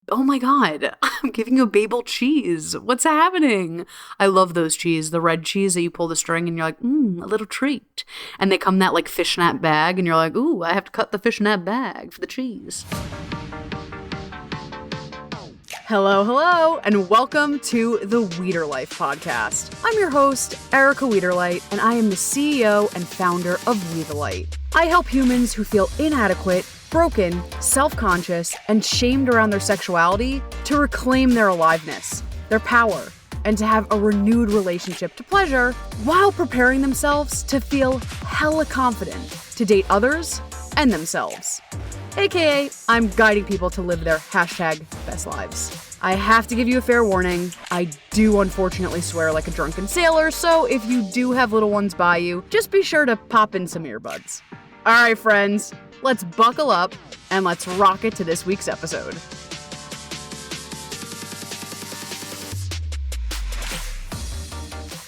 oh my God, I'm giving you a Babel cheese. What's happening? I love those cheese, the red cheese that you pull the string and you're like, a little treat. And they come in that like fishnet bag and you're like, ooh, I have to cut the fishnet bag for the cheese. Hello, and welcome to the Weederlife podcast. I'm your host, Erica Weederlight, and I am the CEO and founder of Weederlight. I help humans who feel inadequate, broken, self-conscious, and shamed around their sexuality to reclaim their aliveness, their power, and to have a renewed relationship to pleasure while preparing themselves to feel hella confident to date others and themselves. AKA, I'm guiding people to live their #best lives. I have to give you a fair warning. I do unfortunately swear like a drunken sailor, so if you do have little ones by you, just be sure to pop in some earbuds. All right, friends, let's buckle up and let's rock it to this week's episode.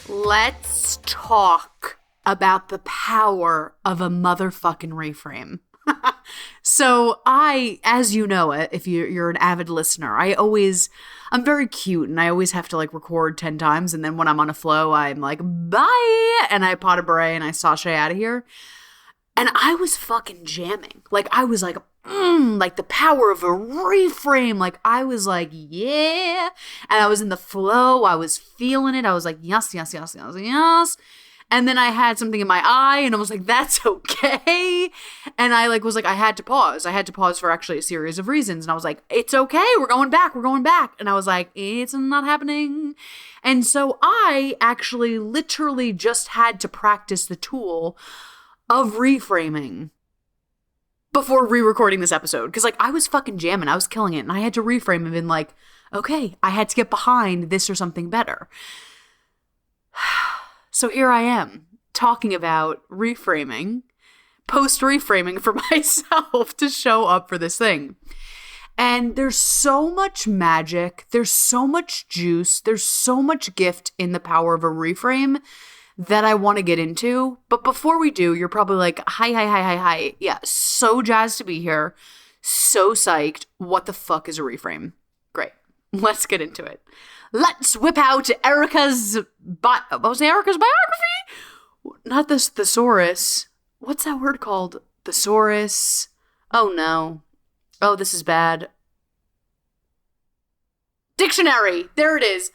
Let's talk about the power of a motherfucking reframe. So as you know, if you're an avid listener, I'm very cute and I always have to like record 10 times. And then when I'm on a flow, I'm like, bye. And I pot a beret and I sashay out of here. And I was fucking jamming. Like I was like, like the power of a reframe. Like I was like, yeah. And I was in the flow. I was feeling it. I was like, yes, yes, yes, yes, yes. And then I had something in my eye and I was like, that's okay. And I was like, I had to pause. I had to pause for actually a series of reasons. And I was like, it's okay. We're going back. And I was like, it's not happening. And so I actually literally just had to practice the tool of reframing before re-recording this episode. Cause I was fucking jamming. I was killing it. And I had to reframe and been like, okay, I had to get behind this or something better. So here I am talking about reframing, post-reframing for myself to show up for this thing. And there's so much magic, there's so much juice, there's so much gift in the power of a reframe that I want to get into. But before we do, you're probably like, hi. Yeah, so jazzed to be here. So psyched. What the fuck is a reframe? Great. Let's get into it. Let's whip out Erica's biography? Not the thesaurus. What's that word called? Thesaurus. Oh no. Oh, this is bad. Dictionary. There it is.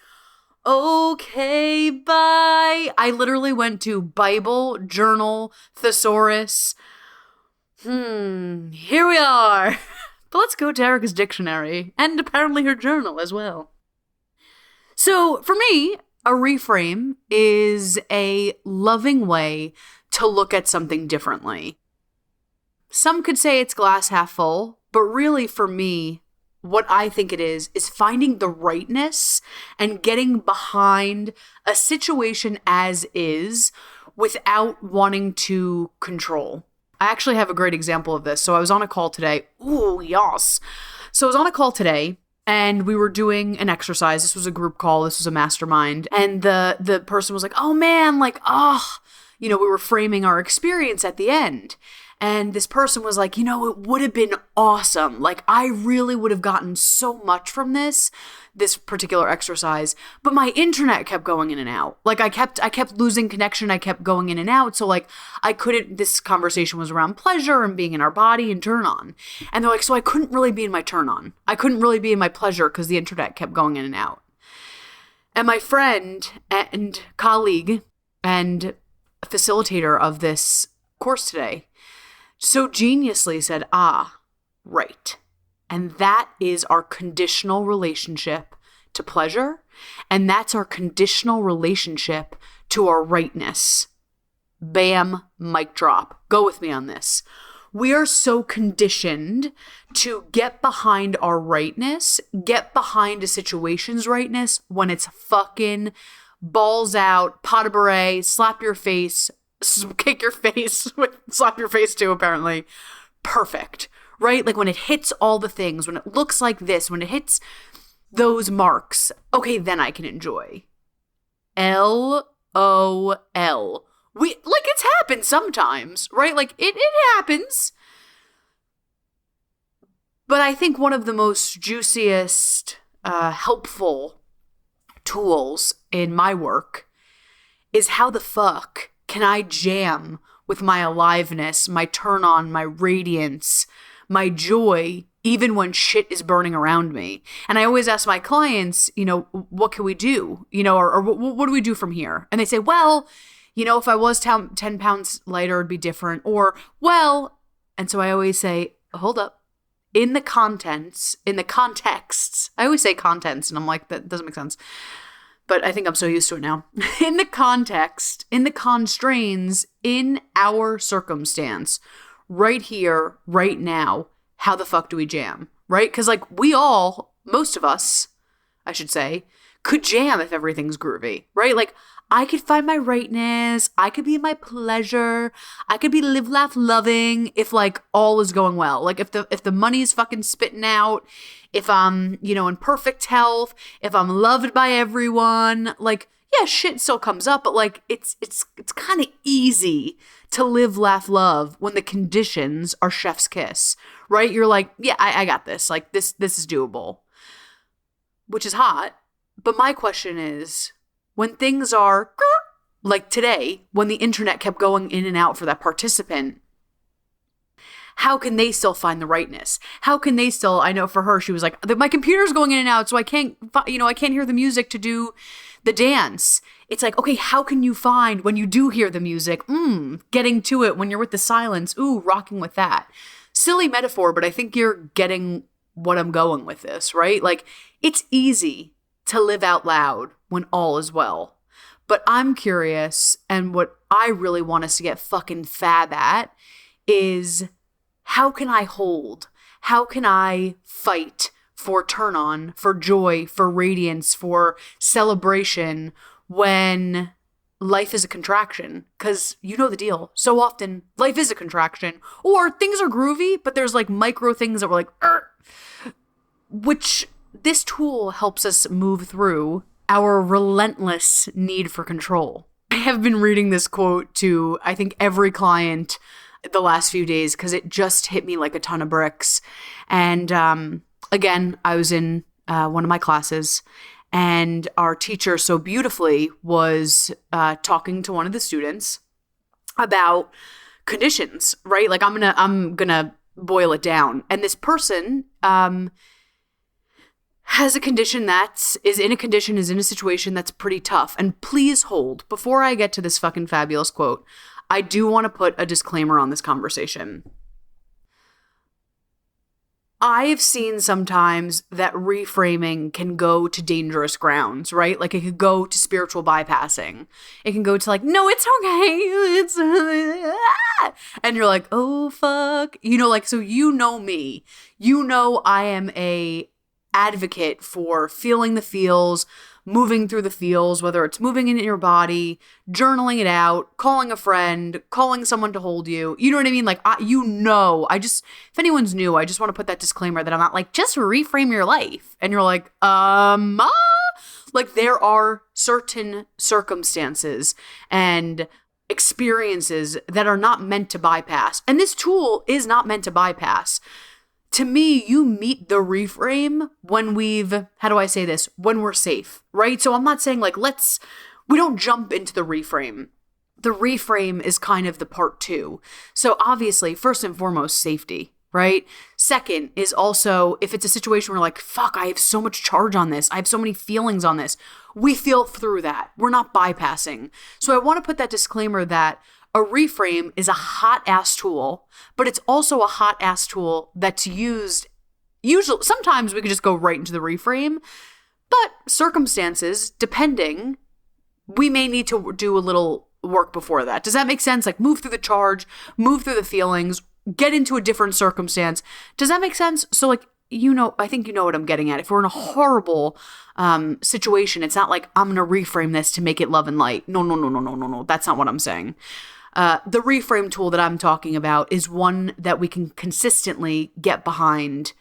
Okay, bye. I literally went to Bible, journal, thesaurus. Here we are. But let's go to Erica's dictionary and apparently her journal as well. So for me, a reframe is a loving way to look at something differently. Some could say it's glass half full, but really for me, what I think it is finding the rightness and getting behind a situation as is without wanting to control. I actually have a great example of this. So I was on a call today. Ooh, yes. So I was on a call today. And we were doing an exercise. This was a group call. This was a mastermind. And the person was like, oh man, we were framing our experience at the end. And this person was like, it would have been awesome. Like, I really would have gotten so much from this particular exercise. But my internet kept going in and out. Like, I kept losing connection. I kept going in and out. So, this conversation was around pleasure and being in our body and turn on. And they're like, so I couldn't really be in my turn on. I couldn't really be in my pleasure because the internet kept going in and out. And my friend and colleague and facilitator of this course today so geniusly said, right. And that is our conditional relationship to pleasure. And that's our conditional relationship to our rightness. Bam, mic drop. Go with me on this. We are so conditioned to get behind our rightness, get behind a situation's rightness when it's fucking balls out, pot of beret, slap your face, kick your face, slap your face too, apparently. Perfect, right? Like when it hits all the things, when it looks like this, when it hits those marks, okay, then I can enjoy. LOL. It's happened sometimes, right? Like it happens. But I think one of the most juiciest, helpful tools in my work is how the fuck can I jam with my aliveness, my turn on, my radiance, my joy, even when shit is burning around me. And I always ask my clients, what can we do? Or what do we do from here? And they say, well, if I was 10 pounds lighter, it'd be different. Or, well, and so I always say, hold up. In the contexts, I always say contents, and I'm like, that doesn't make sense. But I think I'm so used to it now. In the context, in the constraints, in our circumstance, right here, right now, how the fuck do we jam, right? Because most of us, I should say, could jam if everything's groovy, right? Like, I could find my rightness, I could be in my pleasure, I could be live, laugh, loving if all is going well. Like if the money's fucking spitting out, if I'm, in perfect health, if I'm loved by everyone, yeah, shit still comes up, but it's kind of easy to live, laugh, love when the conditions are chef's kiss, right? You're like, yeah, I got this. This is doable, which is hot. But my question is, when things are like today, when the internet kept going in and out for that participant, how can they still find the rightness? How can they still, I know for her, she was like, my computer's going in and out, so I can't hear the music to do the dance. It's like, okay, how can you find when you do hear the music, getting to it when you're with the silence, rocking with that. Silly metaphor, but I think you're getting what I'm going with this, right? It's easy to live out loud when all is well. But I'm curious, and what I really want us to get fucking fab at is, how can I hold? How can I fight for turn on, for joy, for radiance, for celebration when life is a contraction? Because you know the deal. So often life is a contraction, or things are groovy, but there's micro things that we're like, which this tool helps us move through our relentless need for control. I have been reading this quote to, I think, every client the last few days because it just hit me like a ton of bricks. And again, I was in one of my classes, and our teacher so beautifully was talking to one of the students about conditions, right? I'm gonna boil it down. And this person has a condition is in a situation that's pretty tough. And please hold, before I get to this fucking fabulous quote, I do want to put a disclaimer on this conversation. I've seen sometimes that reframing can go to dangerous grounds, right? It could go to spiritual bypassing. It can go to no, it's okay. And you're like, oh, fuck. So me. I am a advocate for feeling the feels, moving through the feels, whether it's moving in your body, journaling it out, calling a friend, calling someone to hold you. You know what I mean? If anyone's new, I just want to put that disclaimer that I'm not just reframe your life. And you're like, there are certain circumstances and experiences that are not meant to bypass. And this tool is not meant to bypass. To me, you meet the reframe when when we're safe, right? So I'm not saying we don't jump into the reframe. The reframe is kind of the part 2. So obviously, first and foremost, safety, right? Second is also, if it's a situation where fuck, I have so much charge on this, I have so many feelings on this, we feel through that. We're not bypassing. So I want to put that disclaimer that a reframe is a hot-ass tool, but it's also a hot-ass tool that's used. Usually, sometimes we could just go right into the reframe, but circumstances, depending, we may need to do a little work before that. Does that make sense? Move through the charge, move through the feelings, get into a different circumstance. Does that make sense? So, I think you know what I'm getting at. If we're in a horrible situation, it's not I'm going to reframe this to make it love and light. No. That's not what I'm saying. The reframe tool that I'm talking about is one that we can consistently get behind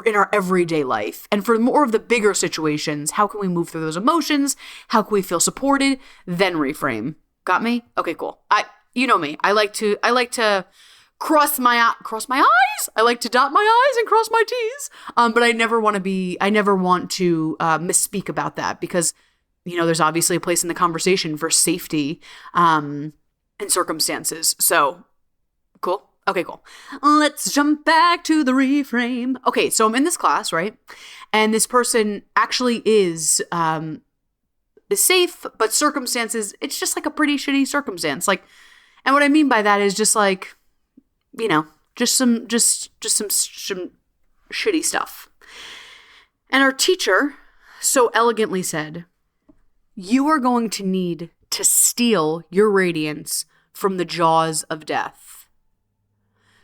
in our everyday life. And for more of the bigger situations, how can we move through those emotions? How can we feel supported? Then reframe. Got me? Okay, cool. You know me. I like to cross my eyes. I like to dot my I's and cross my T's. But I never want to misspeak about that because, there's obviously a place in the conversation for safety, and circumstances. So cool. Okay, cool. Let's jump back to the reframe. Okay, so I'm in this class, right? And this person actually is safe, but circumstances, it's just like a pretty shitty circumstance. Like, and what I mean by that is just like, just some shitty stuff. And our teacher so elegantly said, you are going to need to steal your radiance from the jaws of death.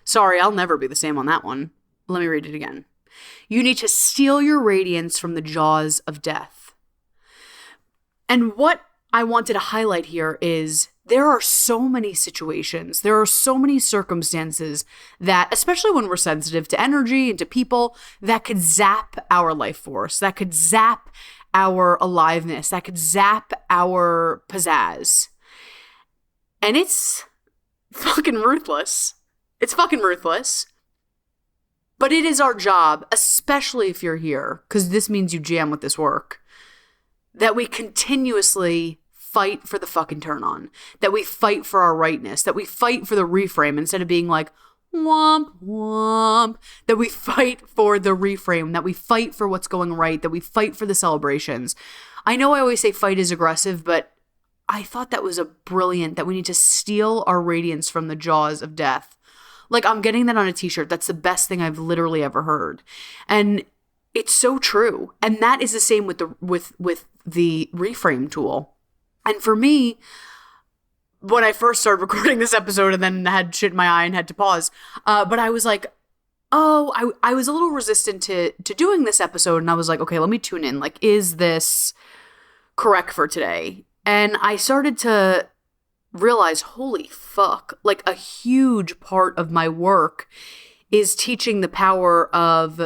Sorry, I'll never be the same on that one. Let me read it again. You need to steal your radiance from the jaws of death. And what I wanted to highlight here is there are so many situations, there are so many circumstances that, especially when we're sensitive to energy and to people, that could zap our life force, that could zap our aliveness, that could zap our pizzazz. And it's fucking ruthless. It's fucking ruthless. But it is our job, especially if you're here, because this means you jam with this work, that we continuously fight for the fucking turn on, that we fight for our rightness, that we fight for the reframe instead of being like, womp, womp, that we fight for the reframe, that we fight for what's going right, that we fight for the celebrations. I know I always say fight is aggressive, but I thought that was that we need to steal our radiance from the jaws of death. Like, I'm getting that on a t-shirt. That's the best thing I've literally ever heard. And it's so true. And that is the same with the reframe tool. And for me, when I first started recording this episode and then had shit in my eye and had to pause, but I was like, I was a little resistant to doing this episode. And I was like, okay, let me tune in. Like, is this correct for today? And I started to realize, holy fuck, like a huge part of my work is teaching the power of,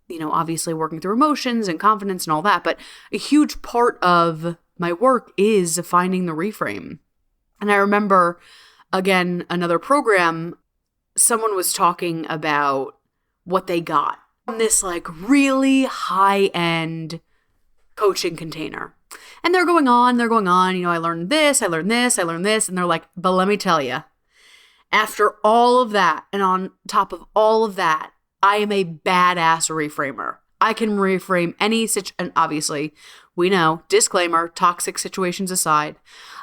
obviously working through emotions and confidence and all that, but a huge part of my work is finding the reframe. And I remember, again, another program, someone was talking about what they got from this like really high-end coaching container. And they're going on, I learned this, I learned this. And they're like, but let me tell you, after all of that, and on top of all of that, I am a badass reframer. I can reframe any and obviously, we know, disclaimer, toxic situations aside,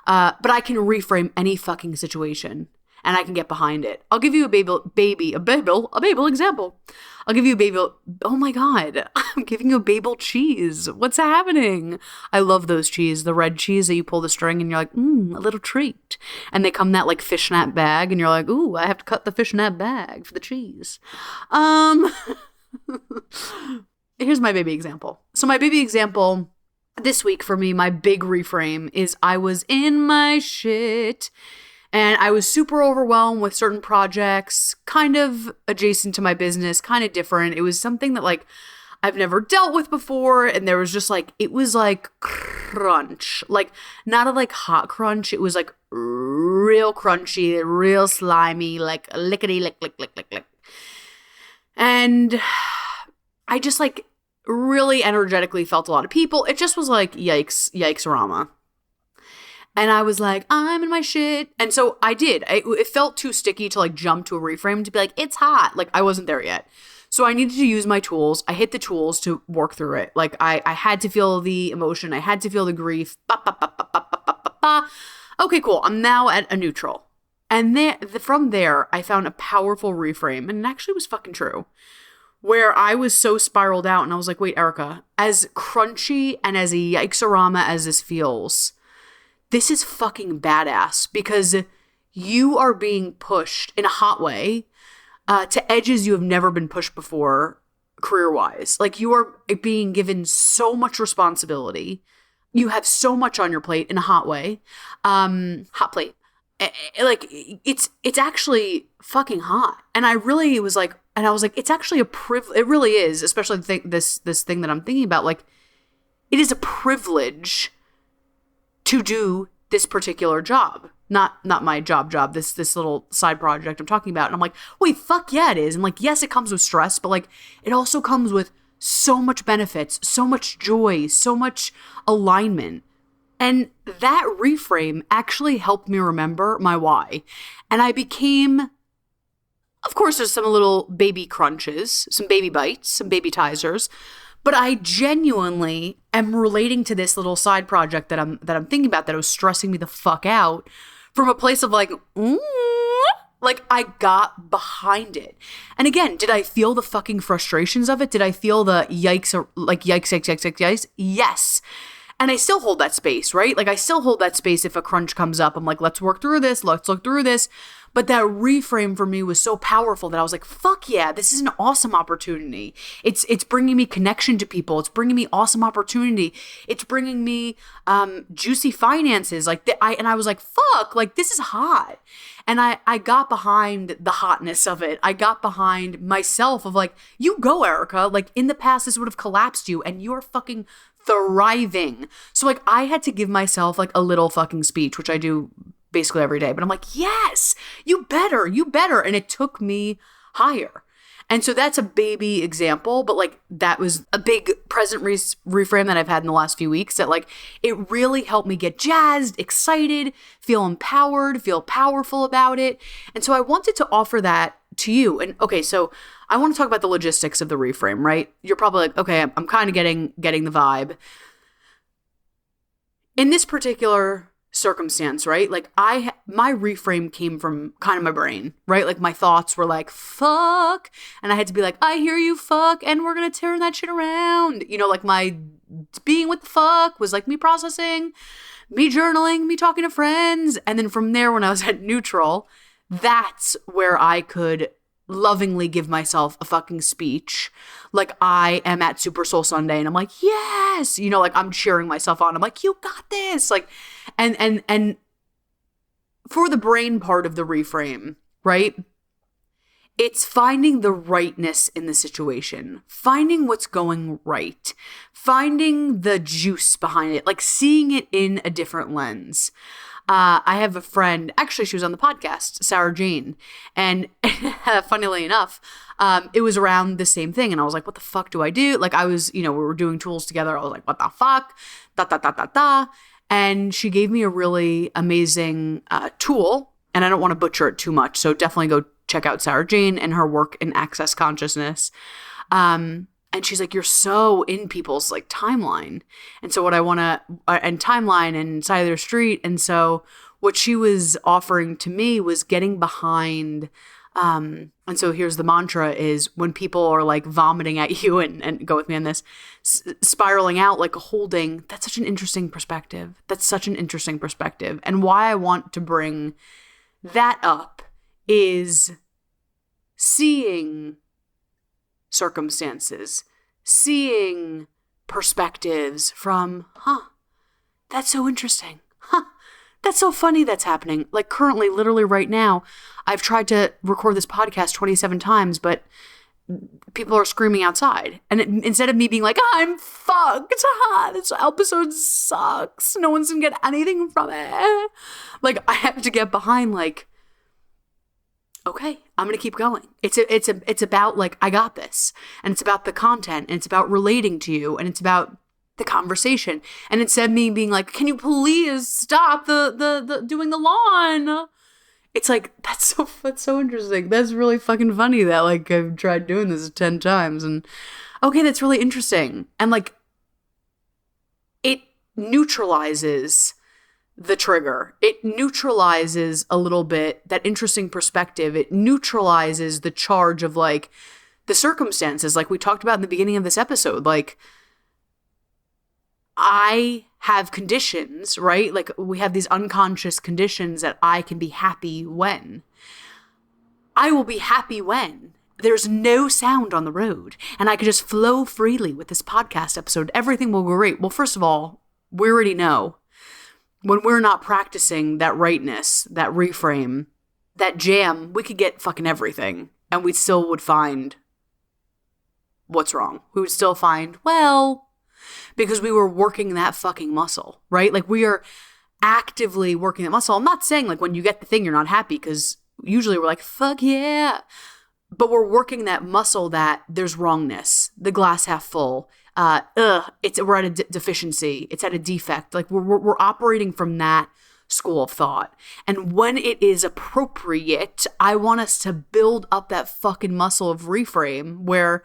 but I can reframe any fucking situation, and I can get behind it. I'll give you a Babel example. I'll give you a Babel. Oh my God, I'm giving you a Babel cheese. What's happening? I love those cheese, the red cheese that you pull the string and you're like, a little treat. And they come in that like fishnet bag and you're like, ooh, I have to cut the fishnet bag for the cheese. Here's my baby example. So my baby example this week for me, my big reframe is I was in my shit. And I was super overwhelmed with certain projects, kind of adjacent to my business, kind of different. It was something that like I've never dealt with before. And there was just like, it was like crunch, like not a like hot crunch. It was like real crunchy, real slimy, like lickety lick, lick, lick, lick, lick. And I just like really energetically felt a lot of people. It just was like, yikes, Rama. And I was like, I'm in my shit. And so I did. It felt too sticky to like jump to a reframe to be like, it's hot. Like I wasn't there yet. So I needed to use my tools. I hit the tools to work through it. Like I had to feel the emotion. I had to feel the grief. Okay, cool. I'm now at a neutral. And from there, I found a powerful reframe. And it actually was fucking true. Where I was so spiraled out and I was like, wait, Erica, as crunchy and as a yikes-a-rama as this feels, this is fucking badass because you are being pushed in a hot way to edges you have never been pushed before career-wise. Like you are being given so much responsibility. You have so much on your plate in a hot way. Hot plate. Like it's actually fucking hot. And I really was like, and I was like, it's actually a privilege. It really is, especially this thing that I'm thinking about. Like it is a privilege to do this particular job. not my job, this little side project I'm talking about. And I'm like, wait, fuck yeah, it is. And like, yes, it comes with stress, but like, it also comes with so much benefits, so much joy, so much alignment. And that reframe actually helped me remember my why. And I became, of course, there's some little baby crunches, some baby bites, some baby tisers, but I genuinely am relating to this little side project that I'm thinking about that was stressing me the fuck out from a place of like, like I got behind it. And again, did I feel the fucking frustrations of it? Did I feel the yikes, or like yikes? Yes. And I still hold that space, right? Like I still hold that space if a crunch comes up. I'm like, let's work through this. Let's look through this. But that reframe for me was so powerful that I was like, fuck yeah, this is an awesome opportunity. It's bringing me connection to people. It's bringing me awesome opportunity. It's bringing me juicy finances. Like I was like, fuck, like this is hot. And I got behind the hotness of it. I got behind myself of like, you go, Erica. Like in the past, this would have collapsed you and you're fucking thriving. So like I had to give myself like a little fucking speech, which I do basically every day. But I'm like, yes, you better. And it took me higher. And so that's a baby example, but like that was a big present reframe that I've had in the last few weeks that like it really helped me get jazzed, excited, feel empowered, feel powerful about it. And so I wanted to offer that to you. And okay, so I want to talk about the logistics of the reframe, right? You're probably like, okay, I'm kind of getting the vibe. In this particular circumstance, right? Like my reframe came from kind of my brain, right? Like my thoughts were like, fuck. And I had to be like, I hear you, fuck. And we're going to turn that shit around. You know, like my being with the fuck was like me processing, me journaling, me talking to friends. And then from there, when I was at neutral, that's where I could lovingly give myself a fucking speech. Like I am at Super Soul Sunday and I'm like, yes, you know, like I'm cheering myself on. I'm like, you got this. Like, and for the brain part of the reframe, right? It's finding the rightness in the situation, finding what's going right, finding the juice behind it, like seeing it in a different lens. I have a friend, actually she was on the podcast, Sarah Jane, and funnily enough, it was around the same thing. And I was like, what the fuck do I do? Like I was, you know, we were doing tools together. I was like, what the fuck? And she gave me a really amazing tool, and I don't want to butcher it too much. So definitely go check out Sarah Jane and her work in access consciousness. And she's like, you're so in people's like timeline. And so what I want to, and timeline and side of their street. And so what she was offering to me was getting behind. And so here's the mantra is when people are like vomiting at you and go with me on this, spiraling out, like holding, that's such an interesting perspective. And why I want to bring that up is seeing circumstances, seeing perspectives from, that's so interesting. That's so funny that's happening. Like currently, literally right now, I've tried to record this podcast 27 times, but people are screaming outside. And instead of me being like, I'm fucked, this episode sucks, no one's gonna get anything from it. Like I have to get behind like, okay, I'm going to keep going. It's about like, I got this. And it's about the content and it's about relating to you and it's about the conversation. And instead of me being like, can you please stop the doing the lawn? It's like, that's so interesting. That's really fucking funny that like I've tried doing this 10 times and okay, that's really interesting. And like it neutralizes the trigger. It neutralizes a little bit that interesting perspective. It neutralizes the charge of like the circumstances, like we talked about in the beginning of this episode. Like I have conditions, right? Like we have these unconscious conditions that I can be happy when. I will be happy when there's no sound on the road and I can just flow freely with this podcast episode. Everything will go great. Well, first of all, we already know when we're not practicing that rightness, that reframe, that jam, we could get fucking everything and we still would find what's wrong. We would still find, well, because we were working that fucking muscle, right? Like we are actively working that muscle. I'm not saying like when you get the thing, you're not happy, because usually we're like, fuck yeah. But we're working that muscle that there's wrongness, the glass half full. We're at a deficiency. It's at a defect. Like we're operating from that school of thought. And when it is appropriate, I want us to build up that fucking muscle of reframe where,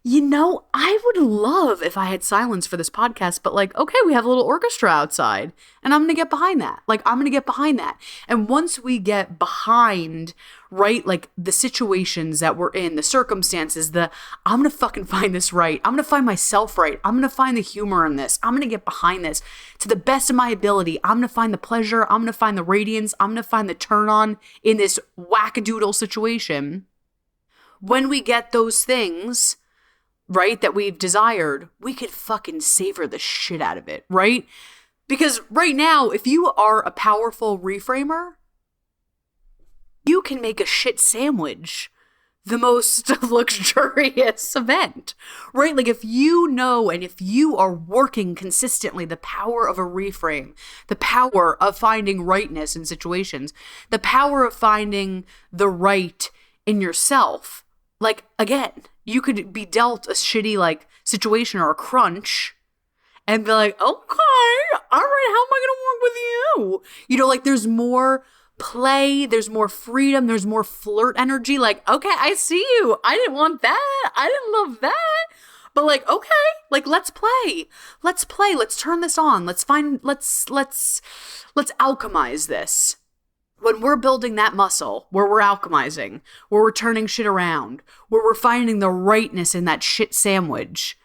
I would love if I had silence for this podcast, but like, okay, we have a little orchestra outside and I'm going to get behind that. Like, I'm going to get behind that. And once we get behind, right, like the situations that we're in, the circumstances, I'm going to fucking find this right. I'm going to find myself right. I'm going to find the humor in this. I'm going to get behind this to the best of my ability. I'm going to find the pleasure. I'm going to find the radiance. I'm going to find the turn on in this wackadoodle situation. When we get those things, right, that we've desired, we could fucking savor the shit out of it, right? Because right now, if you are a powerful reframer, you can make a shit sandwich the most luxurious event, right? Like if you know, and if you are working consistently, the power of a reframe, the power of finding rightness in situations, the power of finding the right in yourself, like again, you could be dealt a shitty like situation or a crunch and be like, okay, all right, how am I going to work with you? Like there's more play, there's more freedom, there's more flirt energy. Like, okay, I see you. I didn't want that. I didn't love that. But like, okay, like let's play. Let's turn this on. Let's alchemize this. When we're building that muscle, where we're alchemizing, where we're turning shit around, where we're finding the rightness in that shit sandwich,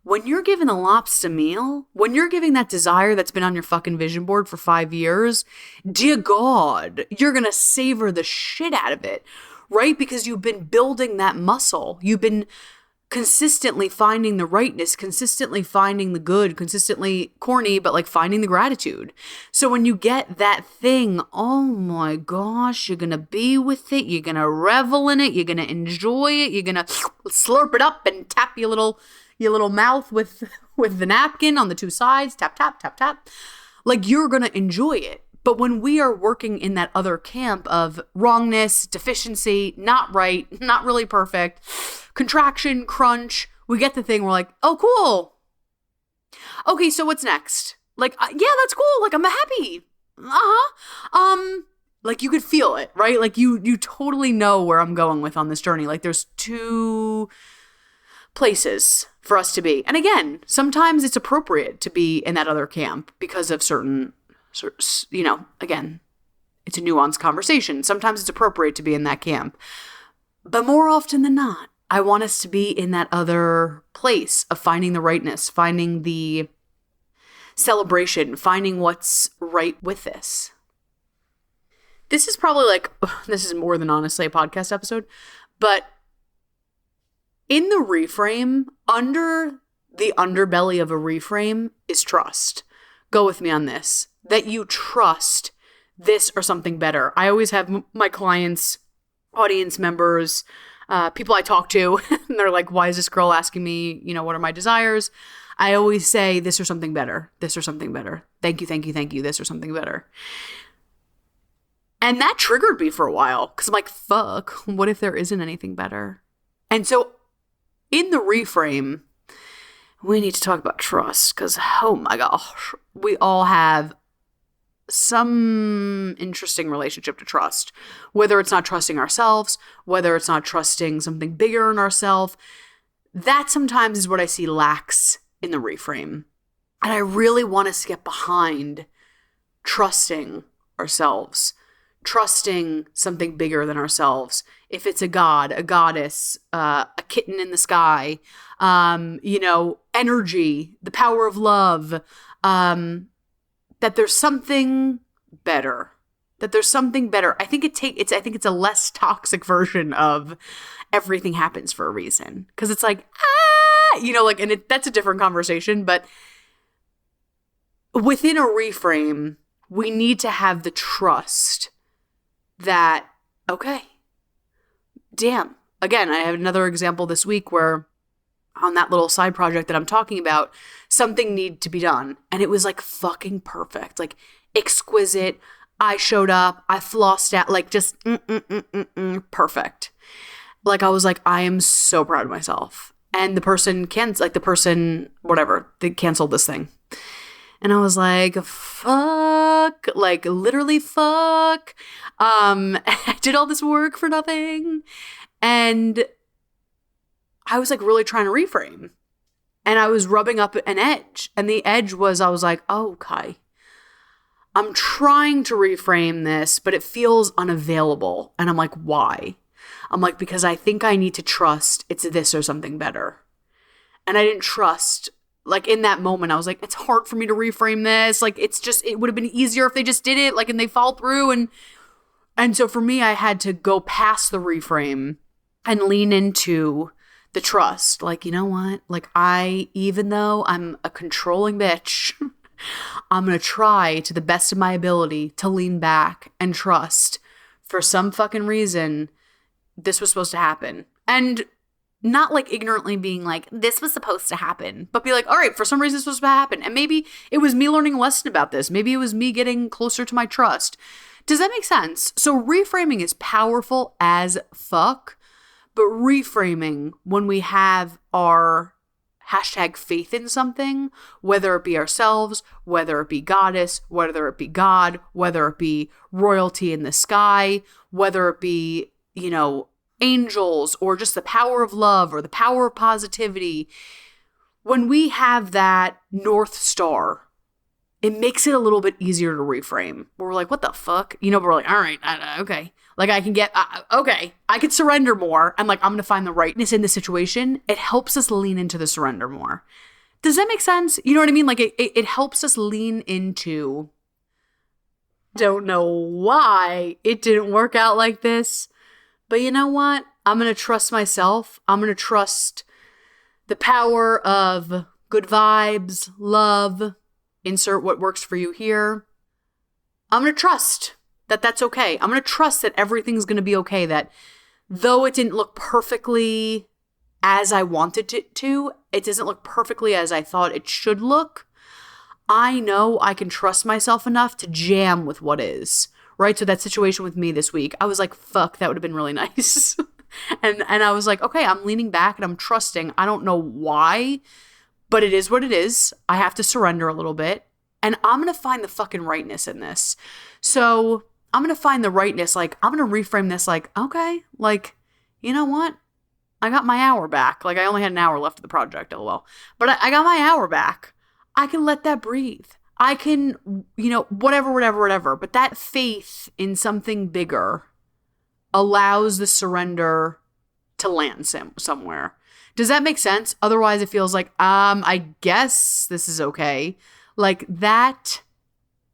when you're giving a lobster meal, when you're giving that desire that's been on your fucking vision board for 5 years, dear God, you're going to savor the shit out of it, right? Because you've been building that muscle. You've been consistently finding the rightness, consistently finding the good, consistently corny, but like finding the gratitude. So when you get that thing, oh my gosh, you're going to be with it. You're going to revel in it. You're going to enjoy it. You're going to slurp it up and tap your little mouth with the napkin on the two sides. Tap, tap, tap, tap. Like you're going to enjoy it. But when we are working in that other camp of wrongness, deficiency, not right, not really perfect, contraction, crunch, we get the thing, we're like, oh, cool. Okay, so what's next? Like, yeah, that's cool. Like, I'm happy. Like you could feel it, right? Like you totally know where I'm going with on this journey. Like there's two places for us to be. And again, sometimes it's appropriate to be in that other camp because of certain, again, it's a nuanced conversation. Sometimes it's appropriate to be in that camp. But more often than not, I want us to be in that other place of finding the rightness, finding the celebration, finding what's right with this. This is probably this is more than honestly a podcast episode, but in the reframe, under the underbelly of a reframe is trust. Go with me on this. That you trust this or something better. I always have my clients, audience members, people I talk to, and they're like, why is this girl asking me, what are my desires? I always say this or something better, this or something better. Thank you, thank you, thank you, this or something better. And that triggered me for a while because I'm like, fuck, what if there isn't anything better? And so in the reframe, we need to talk about trust because, oh my gosh, we all have some interesting relationship to trust, whether it's not trusting ourselves, whether it's not trusting something bigger in ourselves. That sometimes is what I see lacks in the reframe. And I really want us to get behind trusting ourselves, trusting something bigger than ourselves. If it's a god, a goddess, a kitten in the sky, energy, the power of love, that there's something better. That there's something better. I think it's a less toxic version of everything happens for a reason. Because it's like, that's a different conversation. But within a reframe, we need to have the trust that, okay, damn. Again, I have another example this week where on that little side project that I'm talking about, something needed to be done. And it was like fucking perfect. Like exquisite. I showed up. I flossed out. Like, just perfect. Like, I was like, I am so proud of myself. And the person whatever, they canceled this thing. And I was like, fuck, like literally fuck. I did all this work for nothing. And I was like really trying to reframe. And I was rubbing up an edge. And the edge was, I was like, oh, okay. I'm trying to reframe this, but it feels unavailable. And I'm like, why? I'm like, because I think I need to trust it's this or something better. And I didn't trust. Like, in that moment, I was like, it's hard for me to reframe this. Like, it would have been easier if they just did it, like, and they followed through. And so for me, I had to go past the reframe and lean into the trust. Like, you know what? Like, even though I'm a controlling bitch, I'm going to try to the best of my ability to lean back and trust. For some fucking reason, this was supposed to happen. And not like ignorantly being like, this was supposed to happen, but be like, all right, for some reason it's supposed to happen. And maybe it was me learning a lesson about this. Maybe it was me getting closer to my trust. Does that make sense? So reframing is powerful as fuck, but reframing when we have our hashtag faith in something, whether it be ourselves, whether it be goddess, whether it be God, whether it be royalty in the sky, whether it be, angels, or just the power of love or the power of positivity. When we have that North Star, it makes it a little bit easier to reframe. We're like, what the fuck? But we're like, all right, okay. Like, I can I could surrender more. And like, I'm going to find the rightness in the situation. It helps us lean into the surrender more. Does that make sense? You know what I mean? Like, it helps us lean into, don't know why it didn't work out like this. But you know what? I'm going to trust myself. I'm going to trust the power of good vibes, love, insert what works for you here. I'm going to trust that that's okay. I'm going to trust that everything's going to be okay. That though it didn't look perfectly as I wanted it to, it doesn't look perfectly as I thought it should look. I know I can trust myself enough to jam with what is. Right? So that situation with me this week, I was like, fuck, that would have been really nice. and I was like, okay, I'm leaning back and I'm trusting. I don't know why, but it is what it is. I have to surrender a little bit. And I'm going to find the fucking rightness in this. So I'm going to find the rightness. Like, I'm going to reframe this like, okay, like, you know what? I got my hour back. Like, I only had an hour left of the project, lol. But I got my hour back. I can let that breathe. I can, whatever. But that faith in something bigger allows the surrender to land somewhere. Does that make sense? Otherwise, it feels like, I guess this is okay. Like, that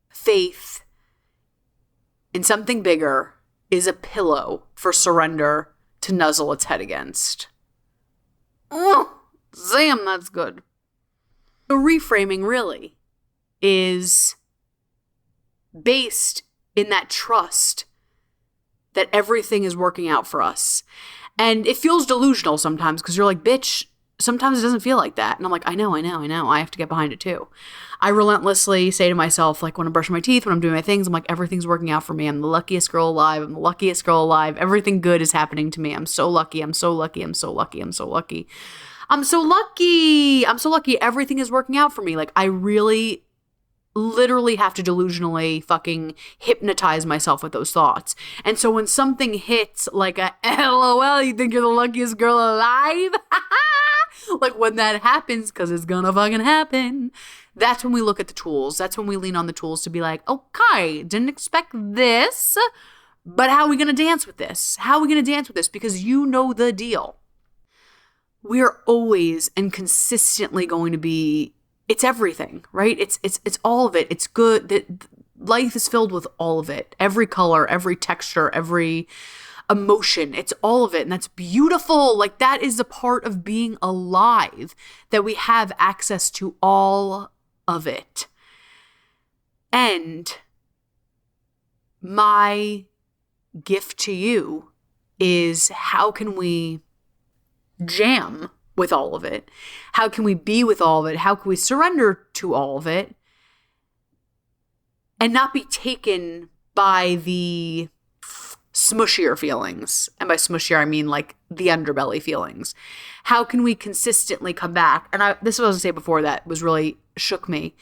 faith in something bigger is a pillow for surrender to nuzzle its head against. Oh, damn, that's good. So reframing really is based in that trust that everything is working out for us. And it feels delusional sometimes because you're like, bitch, sometimes it doesn't feel like that. And I'm like, I know. I have to get behind it too. I relentlessly say to myself, like when I'm brushing my teeth, when I'm doing my things, I'm like, everything's working out for me. I'm the luckiest girl alive. Everything good is happening to me. I'm so lucky. Everything is working out for me. Like, I really literally have to delusionally fucking hypnotize myself with those thoughts. And so when something hits like a LOL, you think you're the luckiest girl alive? Like, when that happens, because it's gonna fucking happen, that's when we look at the tools. That's when we lean on the tools to be like, okay, didn't expect this, but how are we gonna dance with this? Because you know the deal. We're always and consistently going to be, it's everything, right? It's all of it. It's good that life is filled with all of it. Every color, every texture, every emotion. It's all of it. And that's beautiful. Like, that is a part of being alive, that we have access to all of it. And my gift to you is, how can we jam with all of it? How can we be with all of it? How can we surrender to all of it and not be taken by the smushier feelings. And by smushier, I mean like the underbelly feelings. How can we consistently come back? And this was what I was going to say before that was really shook me,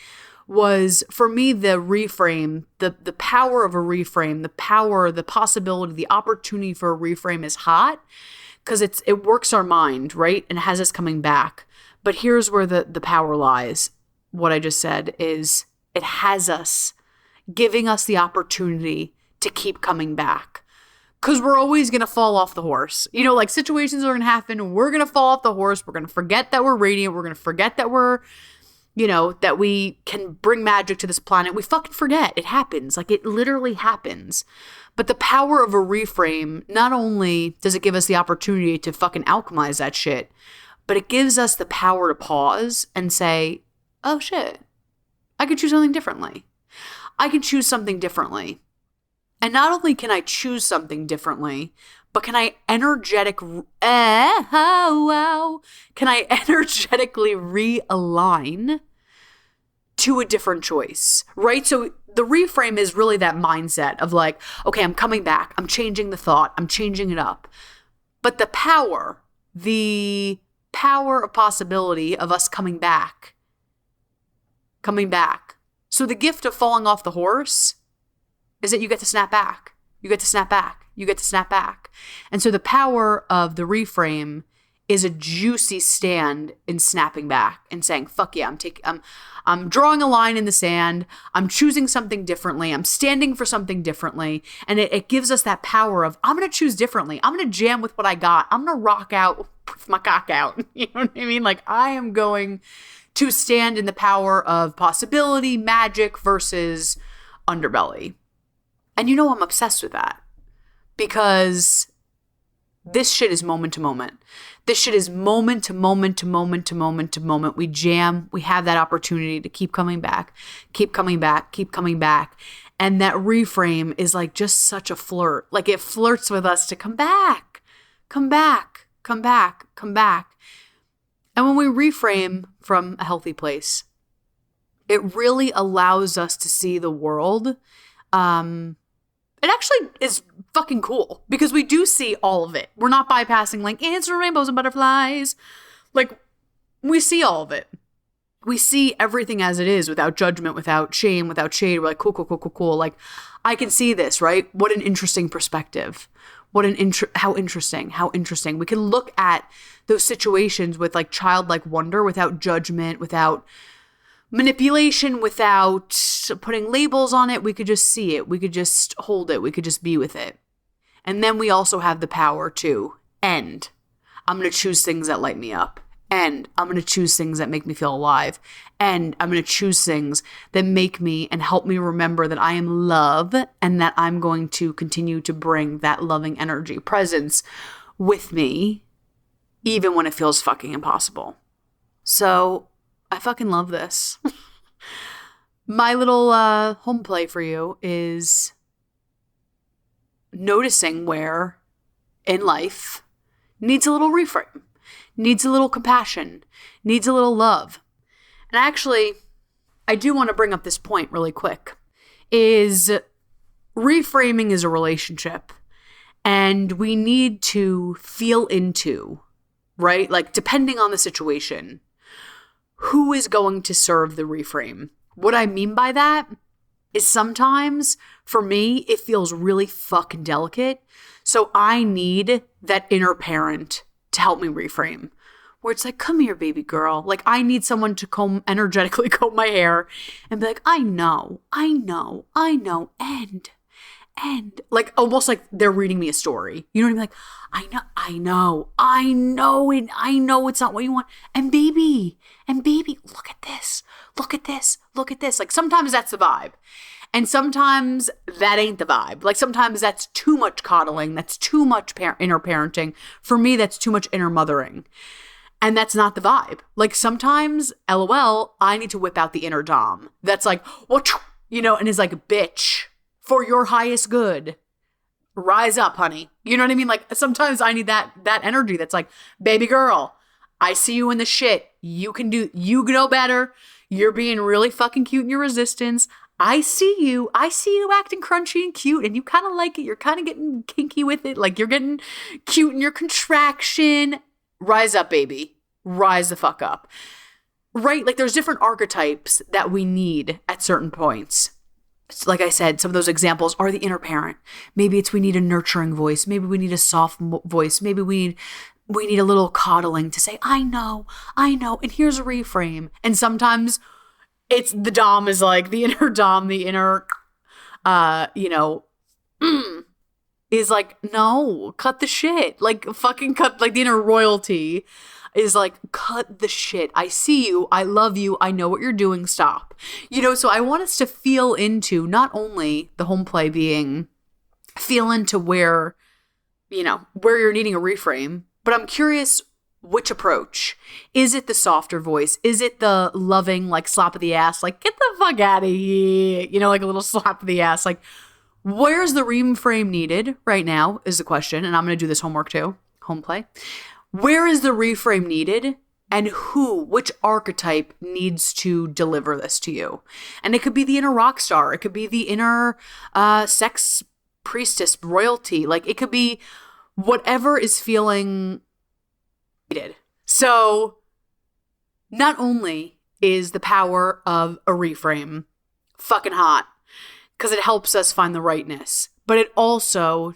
was for me, the reframe, the power of a reframe, the power, the possibility, the opportunity for a reframe is hot because it works our mind, right? And has us coming back. But here's where the power lies. What I just said is it has us giving us the opportunity to keep coming back. Because we're always going to fall off the horse. You know, like situations are going to happen. We're going to fall off the horse. We're going to forget that we're radiant. We're going to forget that we're, you know, that we can bring magic to this planet. We fucking forget. It happens. Like, it literally happens. But the power of a reframe, not only does it give us the opportunity to fucking alchemize that shit, but it gives us the power to pause and say, oh shit, I could choose something differently. I can choose something differently. And not only can I choose something differently, but can I energetically realign to a different choice, right? So the reframe is really that mindset of like, okay, I'm coming back. I'm changing the thought. I'm changing it up. But the power of possibility of us coming back. So the gift of falling off the horse is that you get to snap back. You get to snap back. And so the power of the reframe is a juicy stand in snapping back and saying, fuck yeah, I'm drawing a line in the sand. I'm choosing something differently. I'm standing for something differently. And it gives us that power of, I'm going to choose differently. I'm going to jam with what I got. I'm going to rock out with my cock out. You know what I mean? Like, I am going to stand in the power of possibility, magic versus underbelly. And you know I'm obsessed with that because this shit is moment to moment. This shit is moment to moment to moment to moment to moment. We jam. We have that opportunity to keep coming back. And that reframe is like just such a flirt. Like it flirts with us to come back. And when we reframe from a healthy place, it really allows us to see the world. It actually is fucking cool because we do see all of it. We're not bypassing like ants and rainbows and butterflies. Like, we see all of it. We see everything as it is without judgment, without shame, without shade. We're like, cool. Like, I can see this, right? What an interesting perspective. How interesting. We can look at those situations with like childlike wonder, without judgment, without manipulation, without putting labels on it. We could just see it. We could just hold it. We could just be with it. And then we also have the power to end. I'm going to choose things that light me up. And I'm going to choose things that make me feel alive. And I'm going to choose things that make me and help me remember that I am love and that I'm going to continue to bring that loving energy, presence with me, even when it feels fucking impossible. So I fucking love this. My little home play for you is noticing where in life needs a little reframe, needs a little compassion, needs a little love. And actually, I do want to bring up this point really quick, is reframing is a relationship and we need to feel into, right? Like depending on the situation, who is going to serve the reframe? What I mean by that is sometimes, for me, it feels really fucking delicate. So I need that inner parent to help me reframe. Where it's like, come here, baby girl. Like, I need someone to energetically comb my hair and be like, I know. And like, almost like they're reading me a story. You know what I mean? Like, I know it's not what you want. And baby, look at this. Like, sometimes that's the vibe. And sometimes that ain't the vibe. Like, sometimes that's too much coddling. That's too much inner parenting. For me, that's too much inner mothering. And that's not the vibe. Like, sometimes, LOL, I need to whip out the inner dom. That's like, what, you know, and is like, bitch, for your highest good, rise up, honey. You know what I mean? Like, sometimes I need that energy that's like, baby girl, I see you in the shit. You know better. You're being really fucking cute in your resistance. I see you acting crunchy and cute, and you kind of like it. You're kind of getting kinky with it. Like, you're getting cute in your contraction. Rise up, baby. Rise the fuck up. Right? Like, there's different archetypes that we need at certain points. Like I said, some of those examples are the inner parent. Maybe it's we need a nurturing voice. Maybe we need a soft voice. Maybe we need a little coddling to say, I know, and here's a reframe. And sometimes it's the dom is like the inner dom, the inner, is like, no, cut the shit. Like, fucking cut, like the inner royalty is like, cut the shit. I see you. I love you. I know what you're doing. Stop. So I want us to feel into not only the home play being, feel into where you're needing a reframe, but I'm curious which approach. Is it the softer voice? Is it the loving, like, slap of the ass? Like, get the fuck out of here. Like a little slap of the ass. Like, where's the reframe needed right now is the question. And I'm going to do this homework too. Home play. Where is the reframe needed, and which archetype needs to deliver this to you? And it could be the inner rock star. It could be the inner sex priestess royalty. Like, it could be whatever is feeling needed. So not only is the power of a reframe fucking hot because it helps us find the rightness, but it also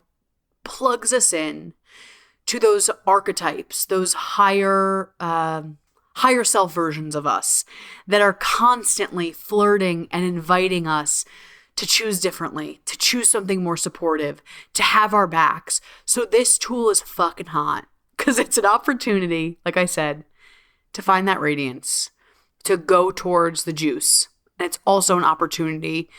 plugs us in to those archetypes, those higher self versions of us that are constantly flirting and inviting us to choose differently, to choose something more supportive, to have our backs. So this tool is fucking hot because it's an opportunity, like I said, to find that radiance, to go towards the juice. And it's also an opportunity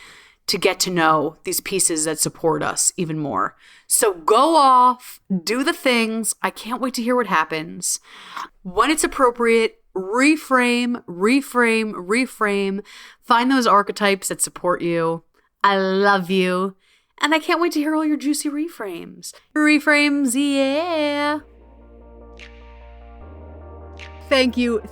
to get to know these pieces that support us even more. So go off, do the things. I can't wait to hear what happens. When it's appropriate, reframe. Find those archetypes that support you. I love you. And I can't wait to hear all your juicy reframes. Reframes, yeah. Thank you.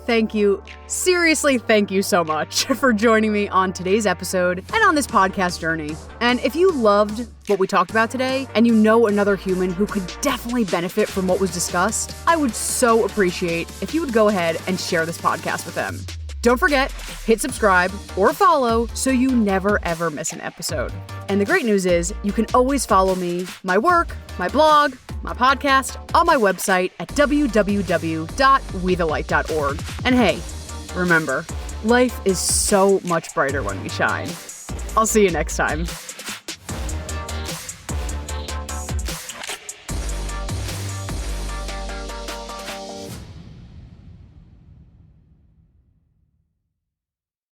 Seriously, thank you so much for joining me on today's episode and on this podcast journey. And if you loved what we talked about today and you know another human who could definitely benefit from what was discussed, I would so appreciate if you would go ahead and share this podcast with them. Don't forget, hit subscribe or follow so you never ever miss an episode. And the great news is you can always follow me, my work, my blog, my podcast on my website at www.wethelight.org. And hey, remember, life is so much brighter when we shine. I'll see you next time.